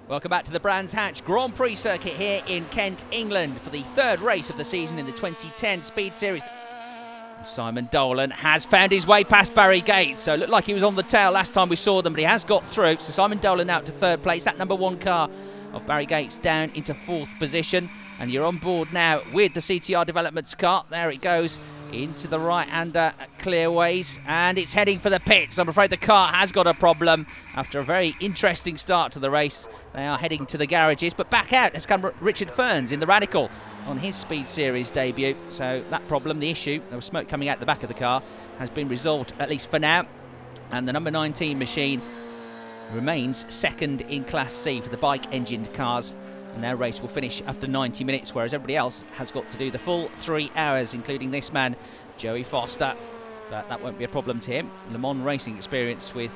Welcome back to the Brands Hatch Grand Prix circuit here in Kent, England for the third race of the season in the 2010 Speed Series. Simon Dolan has found his way past Barry Gates, so it looked like he was on the tail last time we saw them, but he has got through. So Simon Dolan out to third place, that number one car of Barry Gates down into fourth position, and you're on board now with the CTR Developments car. There it goes into the right-hander clearways, and it's heading for the pits. I'm afraid the car has got a problem after a very interesting start to the race. They are heading to the garages, but back out has come Richard Ferns in the Radical on his Speed Series debut. So that problem, the issue, there was smoke coming out the back of the car, has been resolved at least for now, and the number 19 machine remains second in Class C for the bike-engined cars, and their race will finish after 90 minutes, whereas everybody else has got to do the full 3 hours, including this man, Joey Foster. But that won't be a problem to him. Le Mans racing experience with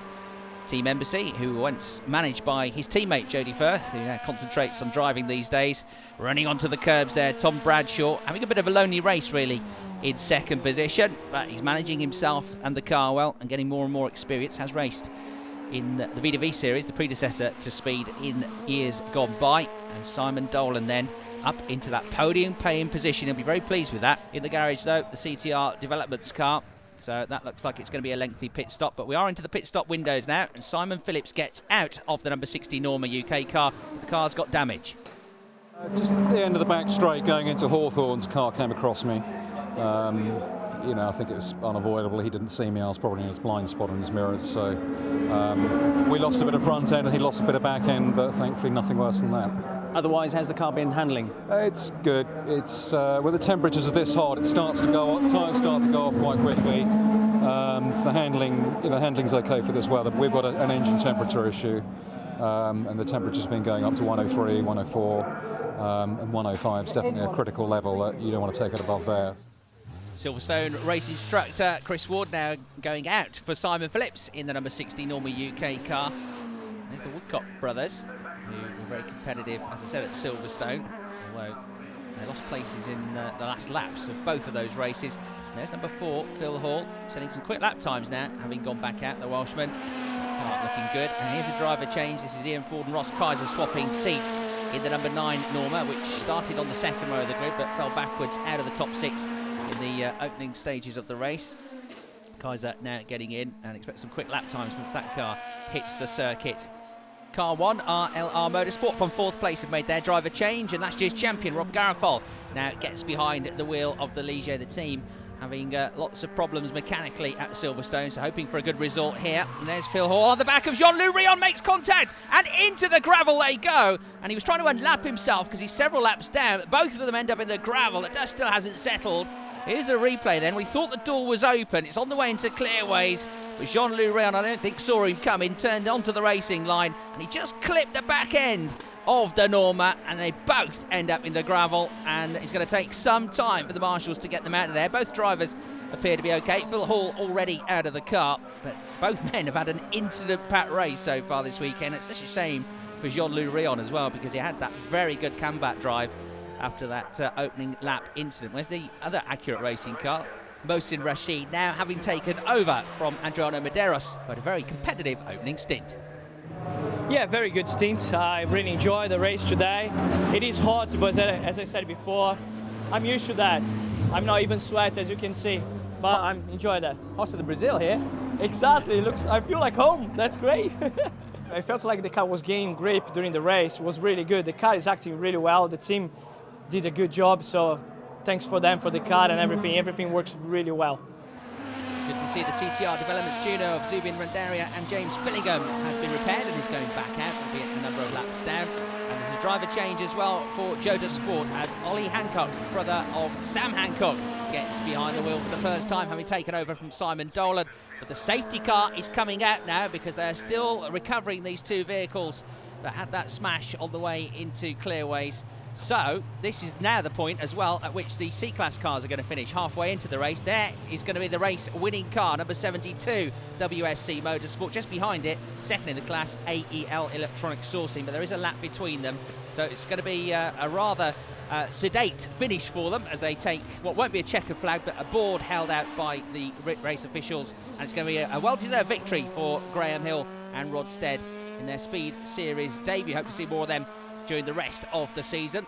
Team Embassy, who once managed by his teammate Jody Firth, who now concentrates on driving these days. Running onto the curbs there, Tom Bradshaw, having a bit of a lonely race really in second position, but he's managing himself and the car well and getting more and more experience. Has raced in the V2V series, the predecessor to Speed, in years gone by. And Simon Dolan then up into that podium paying position. He'll be very pleased with that. In the garage though, the CTR Developments car. So that looks like it's going to be a lengthy pit stop, but we are into the pit stop windows now, and Simon Phillips gets out of the number 60 Norma UK car. The car's got damage. Just at the end of the back straight going into Hawthorne's car came across me. I think it was unavoidable. He didn't see me. I was probably in his blind spot on his mirrors. So we lost a bit of front end and he lost a bit of back end, but thankfully nothing worse than that. Otherwise, how's the car been handling? It's good. It's with the temperatures are this hot, it starts to go up. Tyres start to go off quite quickly. So the handling's okay for this weather. We've got an engine temperature issue, and the temperature's been going up to 103, 104, and 105 is definitely a critical level that you don't want to take it above there. Silverstone race instructor Chris Ward now going out for Simon Phillips in the number 60 Norma UK car. There's the Woodcock brothers, who were very competitive, as I said, at Silverstone, although they lost places in the last laps of both of those races. And there's number 4, Phil Hall, setting some quick lap times now, having gone back out, the Welshman. Car looking good. And here's a driver change. This is Ian Ford and Ross Kaiser swapping seats in the number 9 Norma, which started on the second row of the grid, but fell backwards out of the top 6 in the opening stages of the race. Kaiser now getting in, and expect some quick lap times once that car hits the circuit. Car 1, RLR Motorsport from 4th place have made their driver change, and last year's champion Rob Garofol now gets behind the wheel of the Ligier, the team having lots of problems mechanically at Silverstone, so hoping for a good result here. And there's Phil Hall on the back of Jean-Louis Rion, makes contact, and into the gravel they go. And he was trying to unlap himself because he's several laps down. Both of them end up in the gravel. The dust still hasn't settled. Here's a replay then. We thought the door was open. It's on the way into clearways. But Jean-Louis Rion, I don't think saw him coming, turned onto the racing line, and he just clipped the back end of the Norma, and they both end up in the gravel, and it's going to take some time for the marshals to get them out of there. Both drivers appear to be okay. Phil Hall already out of the car, but both men have had an incident-packed race so far this weekend. It's such a shame for Jean-Louis Rion as well, because he had that very good comeback drive after that opening lap incident. Where's the other accurate racing car? Mohsin Rashid now having taken over from Adriano Medeiros, who had a very competitive opening stint. Yeah, very good stint. I really enjoyed the race today. It is hot, but as I said before, I'm used to that. I'm not even sweat, as you can see, but I'm enjoying that. Hotter than Brazil here. Exactly. I feel like home. That's great. I felt like the car was gaining grip during the race. It was really good. The car is acting really well. The team did a good job, so thanks for them, for the car and everything. Everything works really well. Good to see the CTR Developments Juno of Zubin Rendaria and James Fillingham has been repaired and is going back out, albeit a number of laps down. And there's a driver change as well for Joda Sport, as Ollie Hancock, brother of Sam Hancock, gets behind the wheel for the first time, having taken over from Simon Dolan. But the safety car is coming out now, because they're still recovering these two vehicles that had that smash on the way into clearways. So this is now the point as well at which the C-Class cars are going to finish halfway into the race. There is going to be the race-winning car, number 72, WSC Motorsport. Just behind it, second in the class, AEL Electronic Sourcing, but there is a lap between them. So it's going to be a rather sedate finish for them as they take what won't be a checkered flag, but a board held out by the race officials. And it's going to be a well-deserved victory for Graham Hill and Rod Stead in their Speed Series debut. Hope to see more of them during the rest of the season.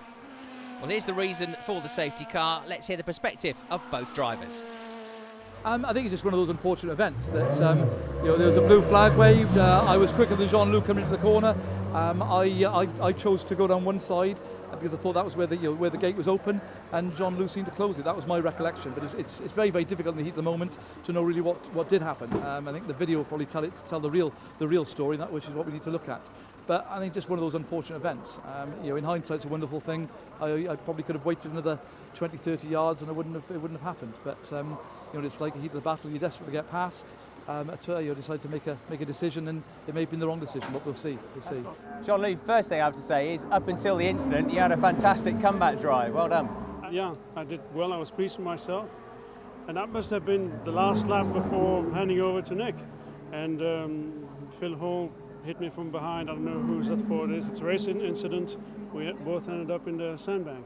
Well, here's the reason for the safety car. Let's hear the perspective of both drivers. I think it's just one of those unfortunate events that there was a blue flag waved. I was quicker than Jean-Luc coming into the corner. I chose to go down one side because I thought that was where the gate was open, and Jean-Luc seemed to close it. That was my recollection, but it's very, very difficult in the heat of the moment to know really what did happen. I think the video will probably tell the real story, which is what we need to look at. But I think just one of those unfortunate events. In hindsight, it's a wonderful thing. I probably could have waited another 20, 30 yards, and it wouldn't have happened. But it's like a heat of the battle. You're desperate to get past. You decide to make a decision, and it may have been the wrong decision, but we'll see. Jean-Luc, first thing I have to say is, up until the incident, you had a fantastic comeback drive. Well done. Yeah, I did well. I was pleased with myself. And that must have been the last lap before handing over to Nick. And Phil Hall hit me from behind. I don't know whose that fault is. It's a racing incident. We both ended up in the sandbank.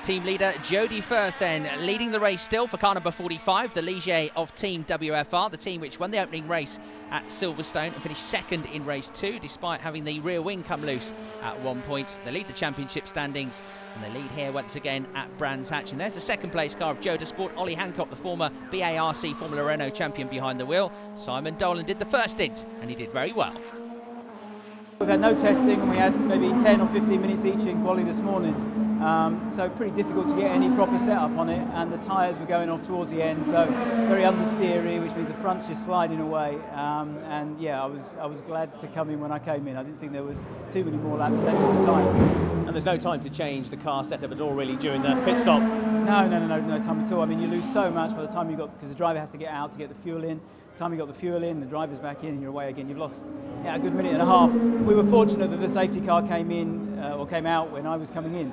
Team leader Jody Firth then leading the race still for car number 45, the Ligier of Team WFR, the team which won the opening race at Silverstone and finished second in race 2 despite having the rear wing come loose at one point. They lead the championship standings and they lead here once again at Brands Hatch. And there's the second place car of Joda Sport, Ollie Hancock, the former BARC Formula Renault champion behind the wheel. Simon Dolan did the first stint and he did very well. We've had no testing and we had maybe 10 or 15 minutes each in quali this morning. So pretty difficult to get any proper setup on it, and the tyres were going off towards the end, so very understeery, which means the front's just sliding away. And yeah, I was glad to come in when I came in. I didn't think there was too many more laps left on the tyres. And there's no time to change the car setup at all, really, during the pit stop? No time at all. I mean, you lose so much by the time because the driver has to get out to get the fuel in. Time you got the fuel in, the driver's back in, and you're away again. You've lost a good minute and a half. We were fortunate that the safety car came in or came out when I was coming in.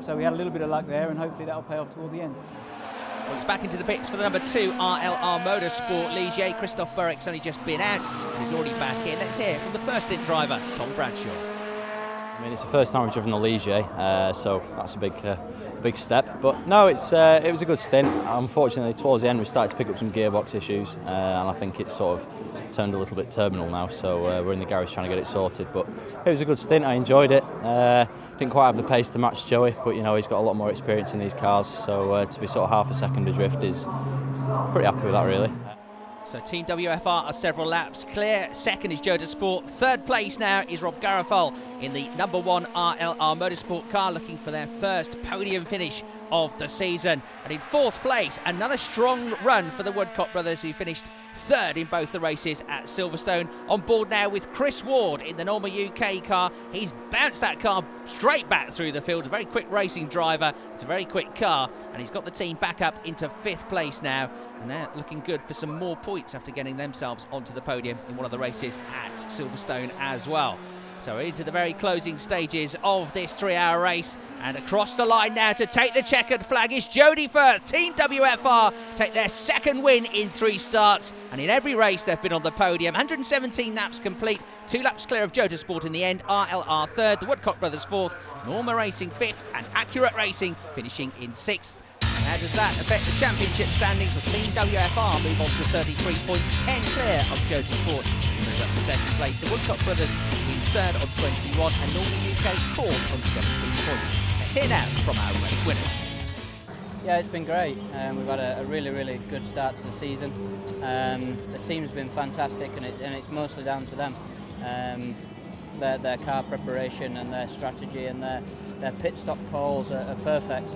So we had a little bit of luck there, and hopefully that'll pay off toward the end. Well, it's back into the pits for the number 2 RLR Motorsport Ligier. Christophe Burrick's only just been out, and he's already back in. Let's hear from the first stint driver, Tom Bradshaw. I mean, it's the first time we've driven the Ligier, so that's a big step. But no, it was a good stint. Unfortunately, towards the end, we started to pick up some gearbox issues, and I think it's sort of turned a little bit terminal now. So we're in the garage trying to get it sorted. But it was a good stint. I enjoyed it. Didn't quite have the pace to match Joey, but he's got a lot more experience in these cars. So to be sort of half a second adrift is pretty happy with that, really. So Team WFR are several laps clear. Second is Joda Sport. Third place now is Rob Garofal in the number 1 RLR Motorsport car, looking for their first podium finish of the season. And in fourth place, another strong run for the Woodcock brothers, who finished third in both the races at Silverstone. On board now with Chris Ward in the Norma UK car. He's bounced that car straight back through the field. A very quick racing driver. It's a very quick car, and he's got the team back up into 5th place now, and they're looking good for some more points after getting themselves onto the podium in one of the races at Silverstone as well. So we're into the very closing stages of this 3-hour race, and across the line now to take the checkered flag is Jody Firth. Team WFR take their second win in 3 starts, and in every race they've been on the podium. 117 laps complete, 2 laps clear of Joda Sport in the end. RLR third, the Woodcock brothers fourth, Norma Racing fifth, and Accurate Racing finishing in 6th. How does that affect the championship standings? With Team WFR move on to 33 points, 10 clear of Joda Sport, moves up to second place. The Woodcock brothers in third on 21, and Northern UK fourth on 17 points. Let's hear now from our race winners. Yeah, it's been great. We've had a really good start to the season. The team's been fantastic, and it's mostly down to them. Their car preparation and their strategy and their pit stop calls are perfect.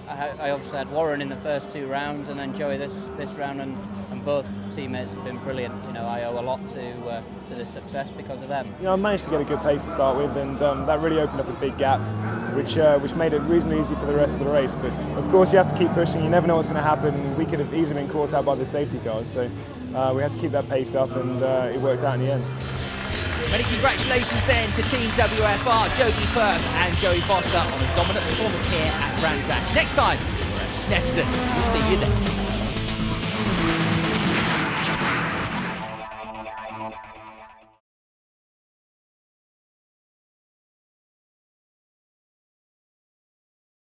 I obviously had Warren in the first 2 rounds, and then Joey this round, and both teammates have been brilliant. I owe a lot to this success because of them. I managed to get a good pace to start with, and that really opened up a big gap, which made it reasonably easy for the rest of the race. But of course, you have to keep pushing. You never know what's going to happen. We could have easily been caught out by the safety cars, so we had to keep that pace up, and it worked out in the end. Many congratulations then to Team WFR, Jody Firth and Joey Foster on a dominant performance here at Brands Hatch. Next time, we're at Snetterton. We'll see you then.